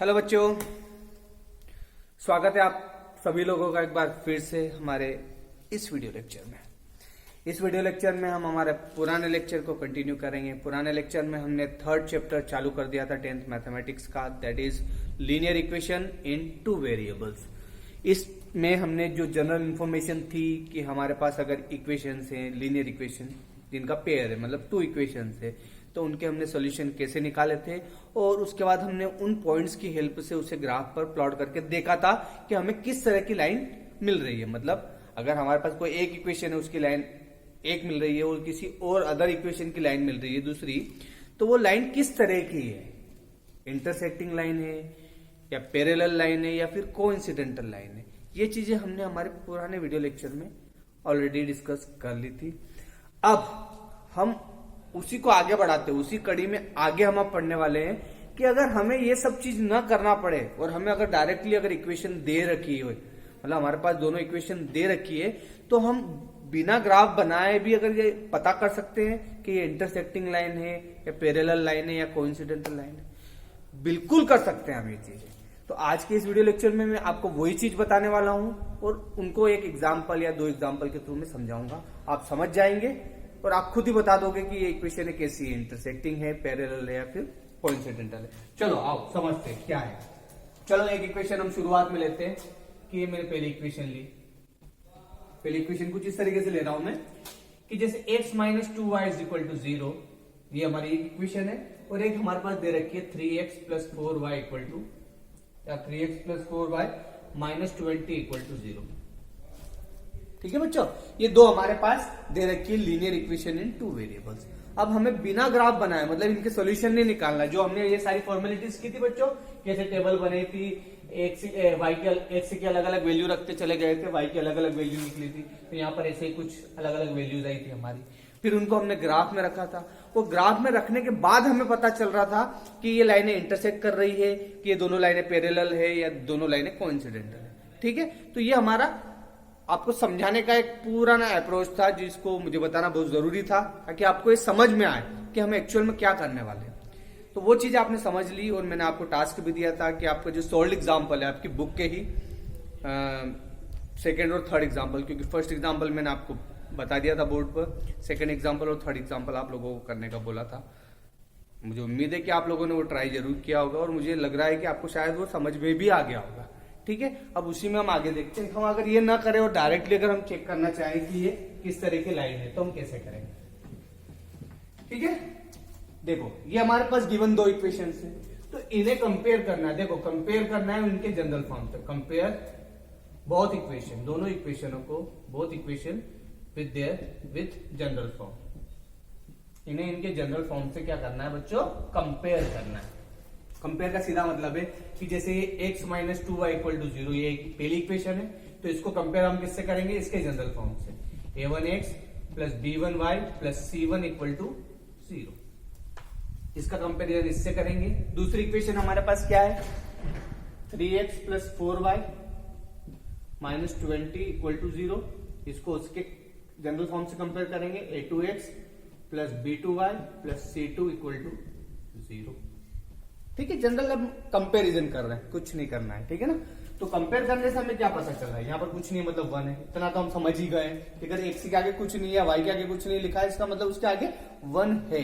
Hello बच्चों, स्वागत है आप सभी लोगों का एक बार फिर से हमारे इस वीडियो लेक्चर में। इस वीडियो लेक्चर में हम हमारे पुराने लेक्चर को कंटिन्यू करेंगे। पुराने लेक्चर में हमने थर्ड चैप्टर चालू कर दिया था 10th मैथमेटिक्स का, that is linear equation in two variables. इसमें हमने जो जनरल इंफॉर्मेशन थी कि हमारे पास अगर इक्वेशंस हैं, लीनियर इक्वेशन जिनका पेयर है, मतलब टू इक्वेशंस है, तो उनके हमने सॉल्यूशन कैसे निकाले थे और उसके बाद हमने उन पॉइंट्स की हेल्प से उसे ग्राफ पर प्लॉट करके देखा था कि हमें किस तरह की लाइन मिल रही है। मतलब अगर हमारे पास कोई एक इक्वेशन है, उसकी लाइन एक मिल रही है और किसी और अदर इक्वेशन की लाइन मिल रही है दूसरी, तो वो लाइन किस तरह की है, इंटरसेक्टिंग लाइन है या पैरेलल लाइन है या फिर कोइंसिडेंटल लाइन है। ये चीजें हमने हमारे पुराने वीडियो लेक्चर में ऑलरेडी डिस्कस कर ली थी। अब हम उसी को आगे बढ़ाते हैं, उसी कड़ी में आगे हम अब पढ़ने वाले हैं कि अगर हमें ये सब चीज ना करना पड़े और हमें अगर डायरेक्टली अगर इक्वेशन दे रखी हो, मतलब हमारे पास दोनों इक्वेशन दे रखी है, तो हम बिना ग्राफ बनाए भी अगर ये पता कर सकते हैं कि ये इंटरसेक्टिंग लाइन है या पैरेलल लाइन है या कोइंसिडेंटल लाइन है। बिल्कुल कर सकते हैं हम ये चीजें। तो आज के इस वीडियो लेक्चर में मैं आपको वही चीज बताने वाला हूं और उनको एक एग्जाम्पल या दो एग्जाम्पल के थ्रू में समझाऊंगा। आप समझ जाएंगे और आप खुद ही बता दोगे कि ये इक्वेशन कैसी है, इंटरसेक्टिंग है, पैरेलल है या फिर कोइंसिडेंटल है। चलो आओ समझते हैं क्या है। चलो एक इक्वेशन हम शुरुआत में लेते हैं कि ये मैंने पहली इक्वेशन ली। पहली इक्वेशन कुछ इस तरीके से ले रहा हूं मैं कि जैसे x minus 2y is equal to 0, ये हमारी एक इक्वेशन है और एक हमारे पास दे रखी है 3x plus 4y equal to, या 3x plus 4y minus 20 equal to 0। ठीक है बच्चों, ये दो हमारे पास दे रखी है linear equation in two variables. अब हमें बिना ग्राफ बनाए, मतलब इनके सॉल्यूशन नहीं निकालना, जो हमने ये सारी फॉर्मेलिटीज की थी बच्चों, कैसे टेबल बनी थी, एक्स के अलग अलग वैल्यू रखते चले गए थे, वाई की अलग अलग वैल्यू निकली थी, तो यहाँ पर ऐसे ही कुछ अलग अलग वैल्यूज आई थी हमारी। फिर उनको हमने ग्राफ में रखा था। वो ग्राफ में रखने के बाद हमें पता चल रहा था कि ये लाइनें इंटरसेक्ट कर रही है, कि ये दोनों लाइनें पैरेलल है या दोनों लाइनें कोइंसिडेंटल है। ठीक है, तो ये हमारा आपको समझाने का एक पूरा ना अप्रोच था जिसको मुझे बताना बहुत जरूरी था ताकि आपको ये समझ में आए कि हम एक्चुअल में क्या करने वाले हैं। तो वो चीज आपने समझ ली और मैंने आपको टास्क भी दिया था कि आपका जो सोल्ड एग्जाम्पल है आपकी बुक के ही सेकेंड और थर्ड एग्जाम्पल, क्योंकि फर्स्ट एग्जाम्पल मैंने आपको बता दिया था बोर्ड पर, सेकेंड एग्जाम्पल और थर्ड एग्जाम्पल आप लोगों को करने का बोला था। मुझे उम्मीद है कि आप लोगों ने वो ट्राई जरूर किया होगा और मुझे लग रहा है कि आपको शायद वो समझ में भी आ गया होगा। ठीक है, अब उसी में हम आगे देखते हैं। हम अगर ये ना करें और डायरेक्टली अगर हम चेक करना चाहें कि ये किस तरह की लाइन है, तो हम कैसे करेंगे। ठीक है, देखो ये हमारे पास गिवन दो इक्वेशंस हैं, तो इन्हें कंपेयर करना है। देखो कंपेयर करना है उनके जनरल फॉर्म से। कंपेयर बोथ इक्वेशन, दोनों इक्वेशनों को, both equation with general form. इन्हें इनके जनरल फॉर्म से क्या करना है बच्चों, कंपेयर करना है। कंपेयर का सीधा मतलब है कि जैसे x minus 2y equal to 0, ये पहली इक्वेशन है, तो इसको कंपेयर हम किससे करेंगे, इसके जनरल फॉर्म से। a1x plus b1y plus c1 equal to 0, इसका कंपेरिजन इससे करेंगे। दूसरी इक्वेशन हमारे पास क्या है, 3x plus 4y minus 20 equal to 0, इसको उसके जनरल फॉर्म से कंपेयर करेंगे। a2x plus b2y plus c2 equal to 0। ठीक है, जनरल अब कंपैरिजन कर रहे हैं, कुछ नहीं करना है। ठीक है ना, तो कंपेयर करने से हमें क्या पता चल रहा है, यहाँ पर कुछ नहीं है मतलब 1 है, इतना तो हम समझ ही गए। अगर x के आगे कुछ नहीं है, y के आगे कुछ नहीं लिखा है, इसका मतलब उसके आगे 1 है।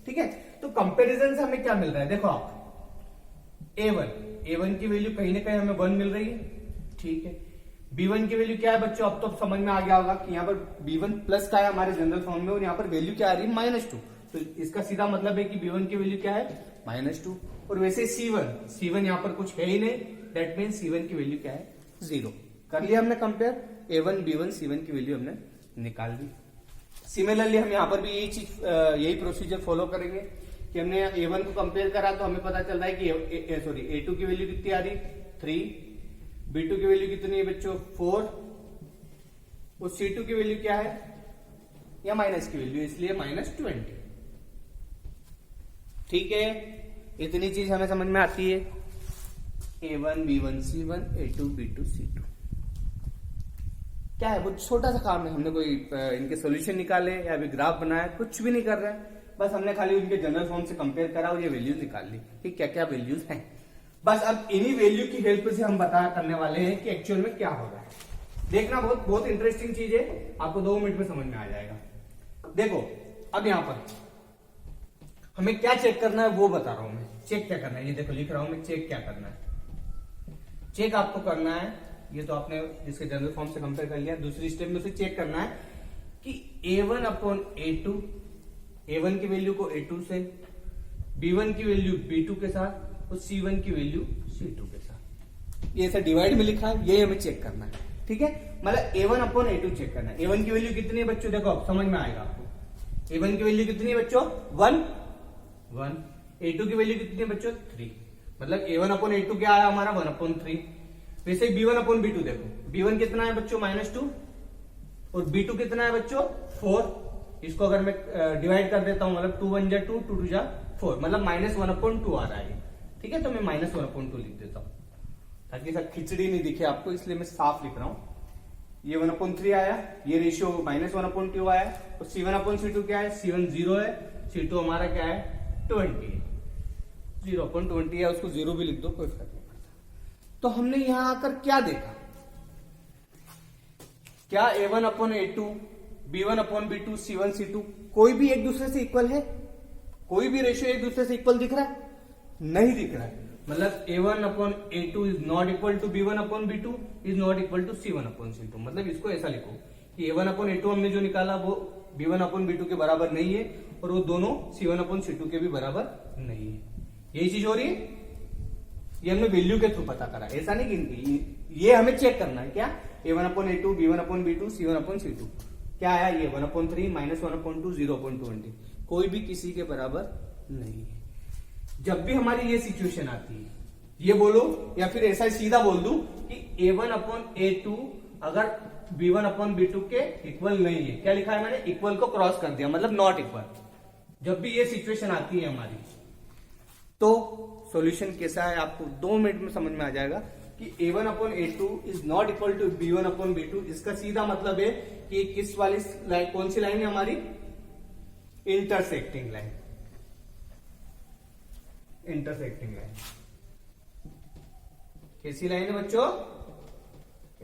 ठीक है, तो कंपैरिजन से हमें क्या मिल रहा है, देखो आप a1 की वैल्यू कहीं ना कहीं हमें 1 मिल रही है। ठीक है, b1 की वैल्यू क्या है बच्चों, अब तो समझ में आ गया होगा कि यहाँ पर b1 प्लस का है हमारे जनरल फॉर्म में और यहाँ पर वैल्यू क्या आ रही है, -2। तो इसका सीधा मतलब है कि b1 की वैल्यू क्या है, -2। और वैसे C1 यहाँ पर कुछ है ही नहीं, दैट मीन C1 की वैल्यू क्या है, 0। कर लिया हमने कंपेयर, A1 B1 C1 की वैल्यू हमने निकाल ली। सिमिलरली हम यहाँ पर भी यही प्रोसीजर फॉलो करेंगे कि हमने A1 को कंपेयर करा तो हमें पता चल रहा है कि A2 की वैल्यू कितनी आ रही, 3, B2 की वैल्यू कितनी है बच्चों, 4, और C2 की वैल्यू क्या है, या माइनस की वैल्यू, इसलिए -20। ठीक है, इतनी चीज हमें समझ में आती है। A1 B1 C1 A2 B2 C2 क्या है, बहुत छोटा सा काम है। हमने कोई इनके सॉल्यूशन निकाले या अभी ग्राफ बनाया, कुछ भी नहीं कर रहे हैं, बस हमने खाली उनके जनरल फॉर्म से कंपेयर करा और ये वैल्यूज निकाल ली कि क्या क्या वैल्यूज हैं। बस अब इन्हीं वैल्यू की हेल्प से हम बता करने वाले हैं कि एक्चुअल में क्या हो रहा है। देखना, बहुत बहुत इंटरेस्टिंग चीज है, आपको 2 मिनट में समझ में आ जाएगा। देखो अब यहां पर हमें क्या चेक करना है वो बता रहा हूं मैं। चेक क्या करना है, ये देखो लिख रहा हूं मैं, चेक क्या करना है। चेक आपको करना है, ये तो आपने इसके जनरल फॉर्म से कंपेयर कर लिया। दूसरी स्टेप में उसे चेक करना है कि A1 अपॉन A2, A1 की वैल्यू को A2 से, B1 की वैल्यू B2 के साथ और C1 की वैल्यू C2 के साथ, ये ऐसा डिवाइड में लिखा है, ये हमें चेक करना है। ठीक है, मतलब A1 अपॉन A2 चेक करना है। A1 की वैल्यू कितनी है बच्चों, देखो अब समझ में आएगा आपको। A1 की वैल्यू कितनी है बच्चों, 1। A2 की वैल्यू कितनी है बच्चों, 3। मतलब A1 अपॉन A2 क्या आया हमारा, 1 अपॉन 3। वैसे B1 अपॉन B2 देखो, B1 कितना है बच्चों, -2 और B2 कितना है बच्चों, 4। इसको अगर मैं डिवाइड कर देता हूं, मतलब 2 1 जा 2, 2 2 जा 4, मतलब -1 अपॉन 2 आ रहा है। ठीक है, तो मैं -1 अपॉन 2 लिख देता हूं ताकि सब खिचड़ी नहीं दिखे आपको, इसलिए मैं साफ लिख रहा हूं। ये 1 अपॉन 3 आया, ये रेशियो -1 अपॉन 2 आया, और C1 अपॉन C2 क्या है, C1 0 है, C2 हमारा क्या है, 20 है। 0 अपॉन 20 है, उसको 0 भी लिख दो, कोई फर्क नहीं पड़ता। तो हमने यहां आकर क्या देखा, क्या A1 upon A2, B1 upon B2, C1 C2 कोई भी एक दूसरे से इक्वल है? कोई भी रेशियो एक दूसरे से इक्वल दिख रहा है? नहीं दिख रहा है। मतलब A1 upon A2 is not equal to B1 upon B2 is not equal to C1 upon C2। मतलब इसको ऐसा लिखो कि A1 अपॉन A2 हमने जो निकाला वो B1 अपॉन B2 के बराबर नहीं है, और वो दोनों C1 अपॉन C2 के भी बराबर नहीं है। यही चीज हो रही है, ये हमने वैल्यू के थ्रू पता करा, ऐसा नहीं कि ये हमें चेक करना है। क्या, A1 upon A2, B1 upon B2, C1 upon C2 क्या आया, ये 1 अपॉन 3, -1 अपॉन 2, 0 अपॉन 20, कोई भी किसी के बराबर नहीं है। जब भी हमारी ये सिचुएशन आती है, ये बोलो या फिर ऐसा सीधा बोल दूं कि A1 अपॉन A2 अगर B1 अपॉन B2 के इक्वल नहीं है, क्या लिखा है मैंने, इक्वल को क्रॉस कर दिया, मतलब नॉट इक्वल। जब भी ये सिचुएशन आती है हमारी, तो सॉल्यूशन कैसा है आपको 2 मिनट में समझ में आ जाएगा कि A1 upon A2 is not equal to B1 upon B2। इसका सीधा मतलब है कि किस वाली लाइन, कौन सी लाइन है हमारी, इंटरसेक्टिंग लाइन। इंटरसेक्टिंग लाइन कैसी लाइन है बच्चों,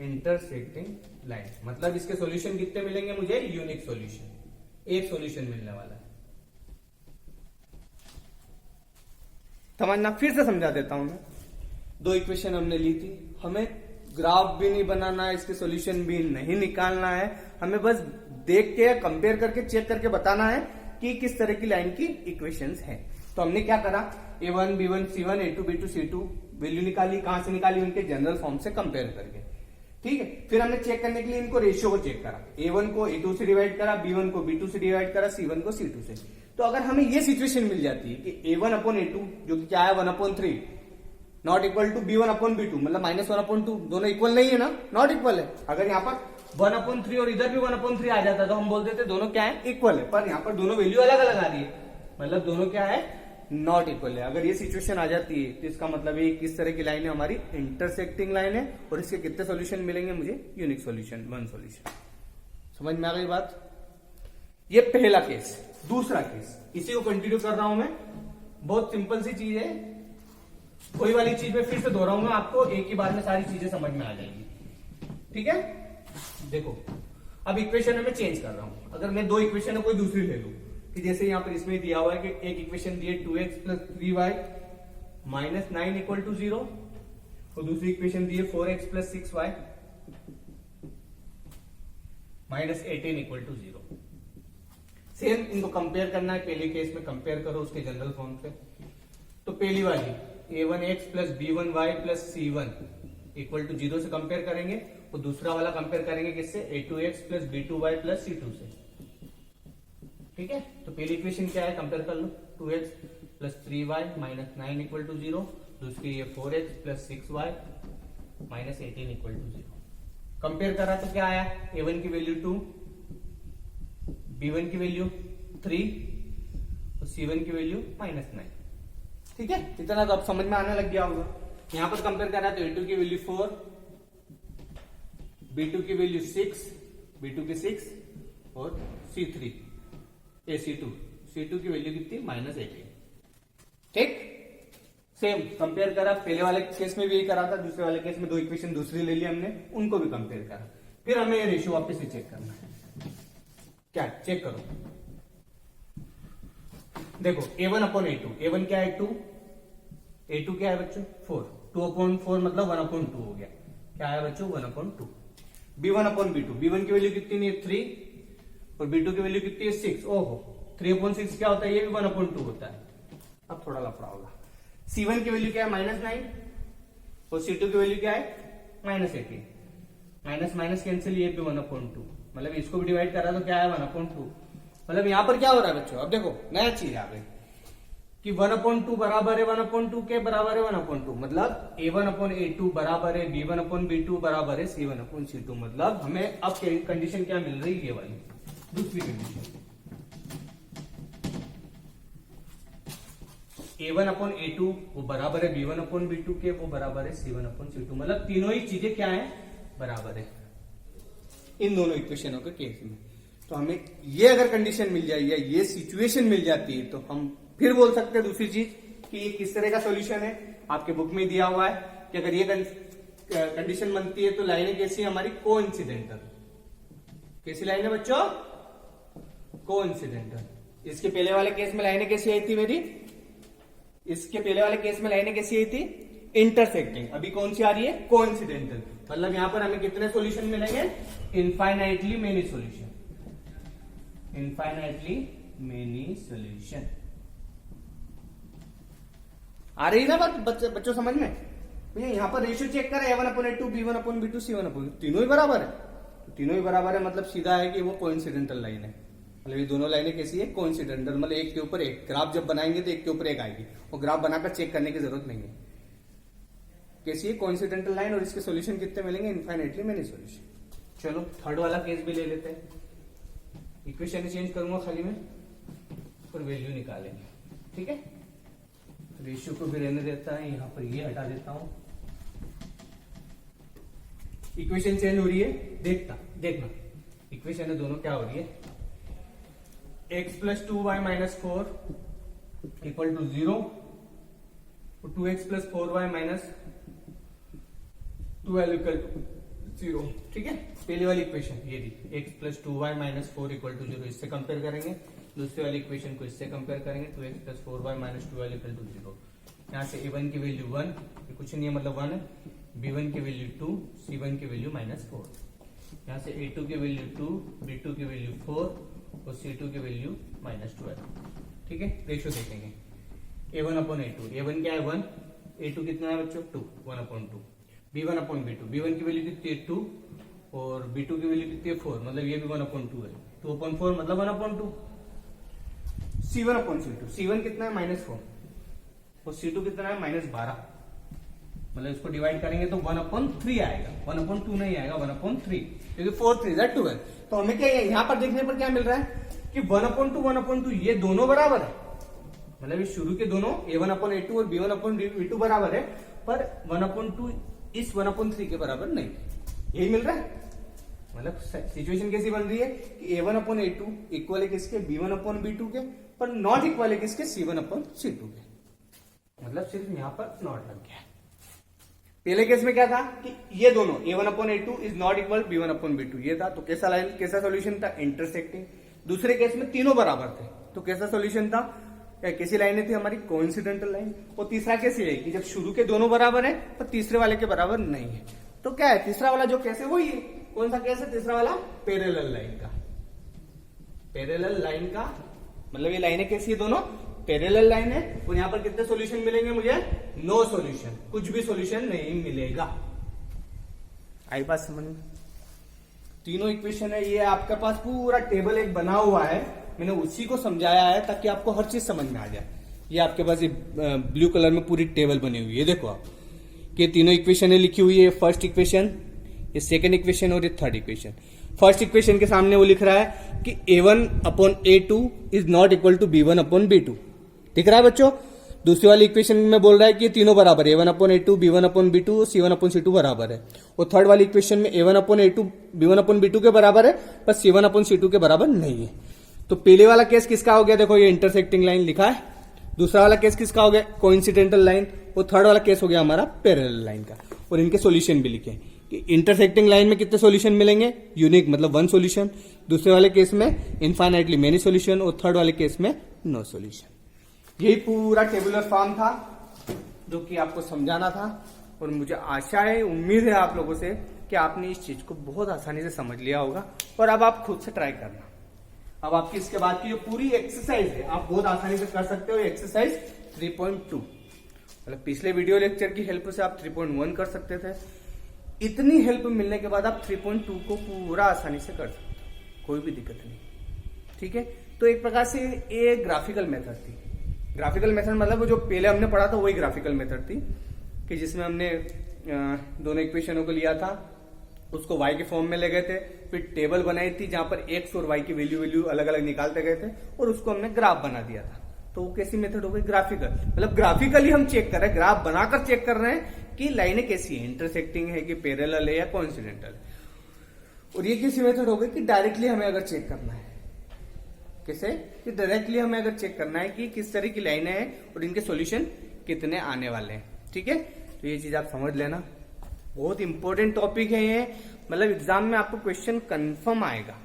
इंटरसेक्टिंग लाइन। मतलब इसके सॉल्यूशन कितने मिलेंगे मुझे, यूनिक सॉल्यूशन, एक सॉल्यूशन मिलने वाला है। समझना, फिर से समझा देता हूं मैं। 2 इक्वेशन हमने ली थी, हमें ग्राफ भी नहीं बनाना है, इसके सॉल्यूशन भी नहीं निकालना है, हमें बस देख के कंपेयर करके चेक करके बताना है कि किस तरह की लाइन की इक्वेशंस हैं। तो हमने क्या करा, A1 B1 C1 A2 B2 C2 value निकाली, कहां से निकाली, उनके जनरल फॉर्म से कंपेयर करके। ठीक है, फिर हमने चेक करने के लिए इनको रेशियो को चेक करा, A1 को A2 से डिवाइड करा, B1 को B2 से डिवाइड करा, C1 को C2 से। तो अगर हमें ये सिचुएशन मिल जाती है कि A1 अपॉन A2 जो कि क्या है 1 upon 3 not equal to B1 upon B2, मतलब -1 अपॉन 2, दोनों इक्वल नहीं है ना, नॉट इक्वल है। अगर यहाँ पर 1 अपॉन 3 और इधर भी 1 अपॉन 3 आ जाता तो हम बोल देते दोनों क्या है, इक्वल है। पर यहाँ पर दोनों वैल्यू अलग अलग आ रही है, मतलब दोनों क्या है, नॉट इक्वल है। अगर ये सिचुएशन आ जाती है तो इसका मतलब है किस तरह की लाइन है हमारी, इंटरसेक्टिंग लाइन है, और इसके कितने सॉल्यूशन मिलेंगे मुझे, यूनिक सॉल्यूशन, 1 सॉल्यूशन। समझ में आ गई बात। ये पहला केस। दूसरा केस, इसी को कंटिन्यू कर रहा हूं मैं, बहुत सिंपल सी चीज है, कोई वाली चीज में फिर से दोहराऊंगा, आपको एक ही बार में सारी चीजें समझ में आ जाएगी। ठीक है, देखो अब इक्वेशन में चेंज कर रहा हूं। अगर मैं 2 इक्वेशन है कोई दूसरी ले लूं, कि जैसे यहां पर इसमें दिया हुआ है कि एक इक्वेशन दी है 2x plus 3y minus 9 equal to 0, और दूसरी इक्वेशन दी है 4x plus 6y minus 18 equal to 0। Same इनको कंपेयर करना है, पहले केस में कंपेयर करो उसके जनरल फॉर्म से। तो पहली वाली a1x plus b1y plus c1 equal to 0 से कंपेयर करेंगे, और दूसरा वाला कंपेयर करेंगे किससे, a2x plus b2y plus c2 से। ठीक है, तो पहली इक्वेशन क्या है, कंपेयर कर लो, 2x plus 3y minus 9 equal to 0, दूसरी ये 4x plus 6y minus 18 equal to 0। Compare करा तो क्या आया, a1 की वैल्यू 2, b1 की वैल्यू 3 और c1 की वैल्यू -9। ठीक है, इतना तो अब समझ में आने लग गया होगा। यहां पर कंपेयर करा तो a2 की वैल्यू 4, b2 की वैल्यू 6, b2 की 6 और c3 C2 की वैल्यू कितनी, -18। ठीक, सेम कंपेयर करा, पहले वाले केस में भी यही करा था, दूसरे वाले केस में दो इक्वेशन दूसरी ले ली हमने, उनको भी कंपेयर करा। फिर हमें ये रेशियो वापस से चेक करना है। क्या चेक करो, देखो a1 अपॉन a2, a1 क्या है 2, a2 क्या है बच्चों 4, 2 अपॉन 4 मतलब 1 अपॉन 2 हो गया। क्या है बच्चों 1 upon 2। b1 upon b2, b1 की वैल्यू कितनी है 3 और b2 की वैल्यू कितनी है 6। ओहो 3 अपॉन 6 क्या होता है, ये भी 1 अपॉन 2 होता है। अब थोड़ा लफड़ा होगा। c1 की वैल्यू क्या है -9 और c2 की वैल्यू क्या है -18, माइनस माइनस कैंसिल, ये भी 1 अपॉन 2, मतलब इसको भी डिवाइड करा तो क्या है 1 अपॉन 2। मतलब यहां पर क्या हो रहा है बच्चों, अब देखो नया चीज यहाँ पे कि 1 अपॉन 2 बराबर है 1 अपॉन 2 के बराबर है 1 अपॉन 2, मतलब a1 अपॉन a2 बराबर है b1 अपॉन b2 बराबर है c1 अपॉन c2। मतलब हमें अब कंडीशन क्या मिल रही है, ये वाली दूसरी कंडीशन, a1 अपॉन a2 वो बराबर है b1 अपॉन b2 के, वो बराबर है c1 अपॉन c2। मतलब तीनों ही चीजें क्या है, बराबर है इन दोनों इक्वेशनों के केस में। तो हमें ये अगर कंडीशन मिल जाए या ये सिचुएशन मिल जाती है तो हम फिर बोल सकते हैं दूसरी चीज कि ये किस तरह का सॉल्यूशन है। आपके बुक में दिया हुआ है कि अगर ये कंडीशन बनती है तो लाइनें कैसी है हमारी, कोइंसिडेंटल। कैसी लाइन है बच्चों, कोइंसिडेंटल। इसके पहले वाले केस में लाइनें कैसी आई थी मेरी, इसके पहले वाले केस में लाइनें कैसी आई थी, इंटरसेक्टिंग। अभी कौन सी आ रही है, कोइंसिडेंटल। मतलब यहां पर हमें कितने सॉल्यूशन मिलेंगे, infinitely many solution, infinitely many solution. आ रही ना बात बच्चों समझ में। भैया यहां पर रेशियो चेक करें, a1 upon a2, b1 upon b2, c1 upon, तीनों ही बराबर है। तो तीनों ही बराबर है मतलब सीधा है कि वो कोइंसिडेंटल लाइन है। मतलब ये दोनों लाइनें कैसी है, कोइंसिडेंटल। मतलब एक के ऊपर एक, ग्राफ जब बनाएंगे तो एक के ऊपर एक आएगी, और ग्राफ बनाकर चेक करने की जरूरत नहीं है। कैसी है, कोइंसिडेंटल लाइन, और इसके सॉल्यूशन कितने मिलेंगे, इनफाइनाइटली मेनी सॉल्यूशन। चलो थर्ड वाला केस भी ले लेते हैं। इक्वेशन चेंज करूंगा खाली में और वैल्यू निकालेंगे, ठीक है। रेशियो को भी रहने देता है, यहां पर ये हटा देता हूं। इक्वेशन चेंज हो रही है, देखना इक्वेशन है दोनों क्या हो रही है, x plus 2y minus 4 equal to 0 और 2x plus 4y minus 12 equal to 0, ठीक है। पहली वाली इक्वेशन ये दी, x plus 2y minus 4 equal to 0, इससे कंपेयर करेंगे। दूसरी वाली इक्वेशन को इससे कंपेयर करेंगे, 2x plus 4y minus 12 equal to 0। यहाँ से a1 की वैल्यू 1, कुछ नहीं है मतलब 1 है, b1 की वैल्यू 2, c1 की वैल्यू -4। यहाँ से a2 की वैल्यू 2, b2 की वैल्यू 4 और c2 की वैल्यू -12, ठीक है। रेशियो देखेंगे, a1 अपॉन a2, a1 क्या है 1, a2 कितना है बच्चों 2, 1 upon 2, b1 upon b2, b1 की वैल्यू कितनी है 2 और b2 की वैल्यू कितनी है 4, मतलब ये भी 1 अपॉन 2 है, 2 अपॉन 4 मतलब 1 upon 2। c1 upon c2, c1 कितना है -4 और c2 कितना है -12, मतलब इसको डिवाइड करेंगे तो 1 अपॉन 3 आएगा, 1 अपॉन 2 नहीं आएगा, 1 अपॉन 3, क्योंकि 4 3 12। तो हमें क्या यहाँ पर देखने पर क्या मिल रहा है कि 1 अपॉन 2 1 अपॉन 2 ये दोनों बराबर है। मतलब इस शुरू के दोनों a1 अपॉन a2 और b1 अपॉन b2 बराबर है, पर 1 अपॉन 2 इस 1 अपॉन 3 के बराबर नहीं, यही मिल रहा है। मतलब सिचुएशन कैसी बन रही है कि a1 अपॉन a2 इक्वल है किसके, b1 अपॉन b2 के, पर नॉट इक्वल है किसके, c1 अपॉन c2 के। मतलब सिर्फ यहां पर नॉट लग गया। पहले केस में क्या था कि ये दोनों a1 upon a2 is not equal b1 upon b2, ये था, तो कैसा लाइन, कैसा सॉल्यूशन था, इंटरसेक्टिंग। दूसरे केस में तीनों बराबर थे, तो कैसा सॉल्यूशन था, कैसी लाइनें थी हमारी, कोइंसिडेंटल लाइन। और तीसरा कैसी है कि जब शुरू के दोनों बराबर है पर तीसरे वाले के बराबर नहीं है, तो क्या है तीसरा वाला जो कैसे, वो ये कौन सा केस है, तीसरा वाला पैरेलल लाइन का। पैरेलल लाइन का मतलब ये लाइनें कैसी है, दोनों पैरेलल लाइन है, और यहां पर कितने सॉल्यूशन मिलेंगे मुझे, नो सॉल्यूशन, कुछ भी सॉल्यूशन नहीं मिलेगा। आई बात समझ में, तीनों इक्वेशन है, ये आपके पास पूरा टेबल एक बना हुआ है, मैंने उसी को समझाया है ताकि आपको हर चीज समझ में आ जाए। ये आपके पास ये ब्लू कलर में पूरी टेबल बनी हुई है, देखो आप कि तीनों इक्वेशन लिखी हुई है, फर्स्ट इक्वेशन, ये सेकंड इक्वेशन और ये थर्ड इक्वेशन। फर्स्ट इक्वेशन के सामने वो लिख रहा है कि a1 upon a2 is not equal to b1 upon b2, दिख रहा है बच्चों। दूसरी वाली इक्वेशन में बोल रहा है कि ये तीनों बराबर है, a1 upon a2, b1 upon b2, c1 upon c2 बराबर है। और थर्ड वाली इक्वेशन में a1 upon a2, b1 upon b2 के बराबर है, पर c1 अपॉन c2 के बराबर नहीं है। तो पहले वाला केस किसका हो गया, देखो ये इंटरसेक्टिंग लाइन लिखा है, दूसरा वाला केस किसका हो गया, कोइंसिडेंटल लाइन, और थर्ड वाला केस हो गया हमारा पैरेलल लाइन का। और इनके सॉल्यूशन भी लिखे कि इंटरसेक्टिंग लाइन में कितने सॉल्यूशन मिलेंगे, यूनिक मतलब वन सॉल्यूशन, दूसरे वाले केस में इनफाइनाइटली मेनी सॉल्यूशन, और थर्ड वाले केस में नो सॉल्यूशन। यही पूरा टेबुलर फॉर्म था जो कि आपको समझाना था। और मुझे आशा है, उम्मीद है आप लोगों से कि आपने इस चीज को बहुत आसानी से समझ लिया होगा। और अब आप खुद से ट्राई करना। अब आपकी इसके बाद की जो पूरी एक्सरसाइज है आप बहुत आसानी से कर सकते हो। एक्सरसाइज 3.2 मतलब पिछले वीडियो लेक्चर की हेल्प से आप 3.1 कर सकते थे। इतनी हेल्प मिलने के बाद आप 3.2 को पूरा आसानी से कर सकते हो, कोई भी दिक्कत नहीं। ठीक है, तो एक प्रकार से ये ग्राफिकल मेथड थी। ग्राफिकल मेथड मतलब वो जो पहले हमने पढ़ा था वही ग्राफिकल मेथड थी, कि जिसमें हमने दोनों इक्वेशनों को लिया था, उसको y के फॉर्म में ले गए थे, फिर टेबल बनाई थी जहां पर x और y की वैल्यू अलग अलग निकालते गए थे, और उसको हमने ग्राफ बना दिया था। तो वो कैसी मेथड हो गई, ग्राफिकल। मतलब ग्राफिकली हम चेक कर रहे हैं, ग्राफ बनाकर चेक कर रहे हैं कि लाइनें कैसी है, इंटरसेक्टिंग है कि पैरेलल है या कोइंसिडेंटल है। और ये कैसी मेथड हो गई कि डायरेक्टली हमें अगर चेक करना है, कैसे कि डायरेक्टली हमें अगर चेक करना है कि किस तरह की लाइनें हैं और इनके सॉल्यूशन कितने आने वाले हैं। ठीक है, तो ये चीज आप समझ लेना, बहुत इंपॉर्टेंट टॉपिक है ये। मतलब एग्जाम में आपको क्वेश्चन कंफर्म आएगा,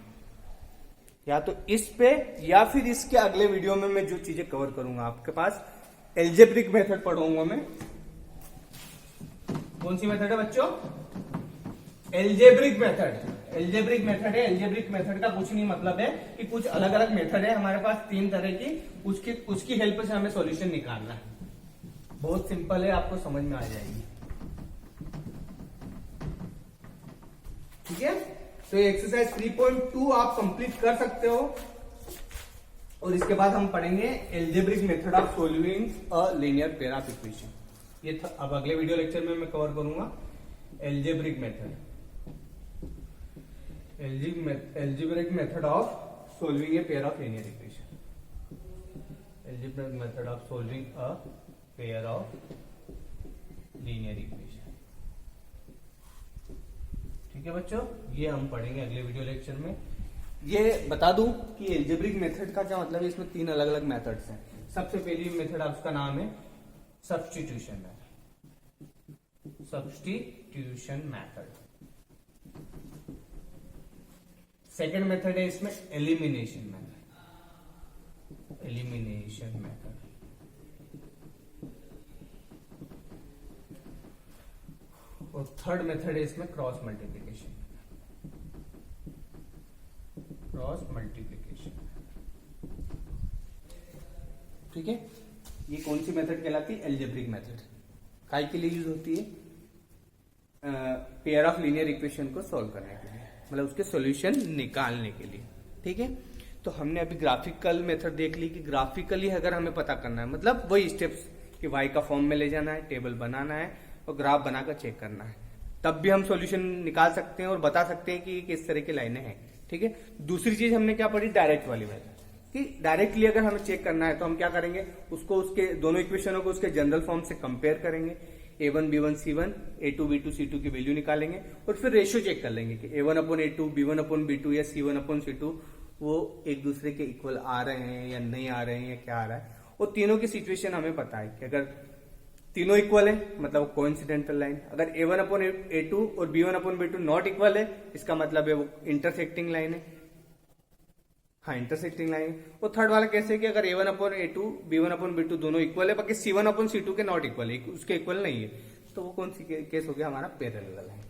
या तो इस पे या फिर इसके अगले वीडियो में मैं जो चीजें कवर करूंगा आपके पास। एल्जेब्रिक मेथड पढ़ाऊंगा मैं। कौन सी मेथड है बच्चों, एल्जेब्रिक मेथड। एल्जेब्रिक मेथड है, एल्जेब्रिक मेथड का कुछ नहीं मतलब है कि कुछ अलग अलग मेथड है हमारे पास 3 तरह की, उसकी हेल्प से हमें सॉल्यूशन निकालना है। बहुत सिंपल है, आपको समझ में आ जाएगी। ठीक है, तो ये एक्सरसाइज 3.2 आप कंप्लीट कर सकते हो। और इसके बाद हम पढ़ेंगे algebraic method of solving a linear pair of equation. ये अब अगले वीडियो लेक्चर में मैं कवर करूंगा algebraic method, algebraic method of solving a pair of linear equation, algebraic method of solving a pair of linear equation. ठीक है बच्चों, ये हम पढ़ेंगे अगले वीडियो लेक्चर में। ये बता दूं कि एल्जेब्रिक मेथड का क्या मतलब है, इसमें 3 अलग अलग मेथड्स हैं। सबसे पहली मेथड उसका नाम है substitution method, substitution method. Second method है इसमें एलिमिनेशन मेथड, एलिमिनेशन मेथड। और थर्ड मेथड है इसमें क्रॉस मल्टीप्लिकेशन, क्रॉस मल्टीप्लिकेशन। ठीक है, ये कौन सी मेथड कहलाती है, एल्जेब्रिक मेथड। काय के लिए यूज होती है, पेयर ऑफ लीनियर इक्वेशन को सॉल्व करने के लिए, मतलब उसके सॉल्यूशन निकालने के लिए। ठीक है, तो हमने अभी ग्राफिकल मेथड देख ली कि ग्राफिकली अगर हमें पता करना है, मतलब वही स्टेप्स कि y का फॉर्म में ले जाना है, टेबल बनाना है और ग्राफ बनाकर चेक करना है, तब भी हम सॉल्यूशन निकाल सकते हैं और बता सकते हैं कि किस तरह की लाइनें हैं। ठीक है, दूसरी चीज हमने क्या पढ़ी, डायरेक्ट वाली मेथड, कि डायरेक्टली अगर हमें चेक करना है तो हम क्या करेंगे, उसको उसके दोनों इक्वेशनों को उसके जनरल फॉर्म से कंपेयर करेंगे, a1 b1 c1 a2 b2 c2 की वैल्यू निकालेंगे और फिर रेशियो चेक कर लेंगे कि a1 upon a2 b1 upon b2 या c1 अपॉन c2 वो एक दूसरे के इक्वल आ रहे हैं या नहीं आ रहे हैं या क्या आ रहा है। और तीनों की सिचुएशन हमें पता है कि अगर तीनों इक्वल है मतलब कोइंसिडेंटल लाइन, अगर a1 अपॉन a2 और b1 upon b2 not equal है इसका मतलब है वो इंटरसेक्टिंग लाइन है। हाँ, इंटरसेक्टिंग लाइन। और थर्ड वाला कैसे कि अगर a1 upon a2 b1 upon b2 दोनों इक्वल है बाकी c1 अपॉन c2 के नॉट इक्वल है, उसके इक्वल नहीं है, तो वो कौन सी केस हो गया, हमारा पैरेलल लाइन।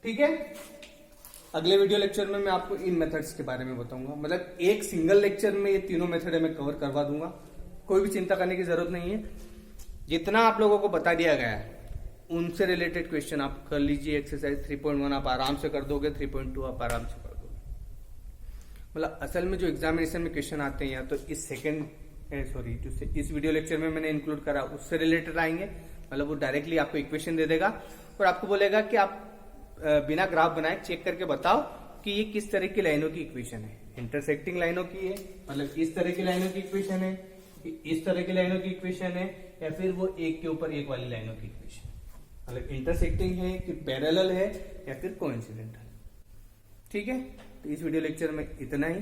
ठीक है, अगले वीडियो लेक्चर में मैं आपको इन मेथड्स के बारे में बताऊंगा, मतलब एक सिंगल लेक्चर में ये तीनों मेथड मैं कवर करवा दूंगा, कोई भी चिंता करने की जरूरत नहीं है। जितना आप लोगों को बता दिया गया है उनसे रिलेटेड क्वेश्चन आप कर लीजिए। एक्सरसाइज 3.1 आप आराम से कर दोगे, 3.2 आप आराम से कर दोगे। मतलब असल में जो एग्जामिनेशन में क्वेश्चन आते हैं या तो इस इस वीडियो लेक्चर में मैंने इंक्लूड करा उससे रिलेटेड आएंगे, मतलब वो डायरेक्टली आपको इक्वेशन दे देगा और आपको बोलेगा कि आप बिना ग्राफ बनाए चेक करके बताओ कि ये किस तरह की लाइनों की इक्वेशन है। इंटरसेक्टिंग लाइनों की है, मतलब इस तरह की लाइनों की इक्वेशन है, इस तरह की लाइनों की इक्वेशन है, या फिर वो एक के ऊपर एक वाली लाइनों की इक्वेशन, मतलब इंटरसेक्टिंग है कि पैरेलल है या फिर कोइंसिडेंटल। ठीक है, तो इस वीडियो लेक्चर में इतना ही।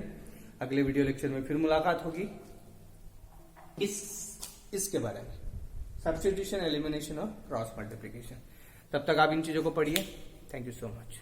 अगले वीडियो लेक्चर में फिर मुलाकात होगी। इस इसके बारे में, सब्स्टिट्यूशन, एलिमिनेशन और क्रॉस मल्टीप्लीकेशन। तब तक आप इन चीजों को पढ़िए। Thank you so much.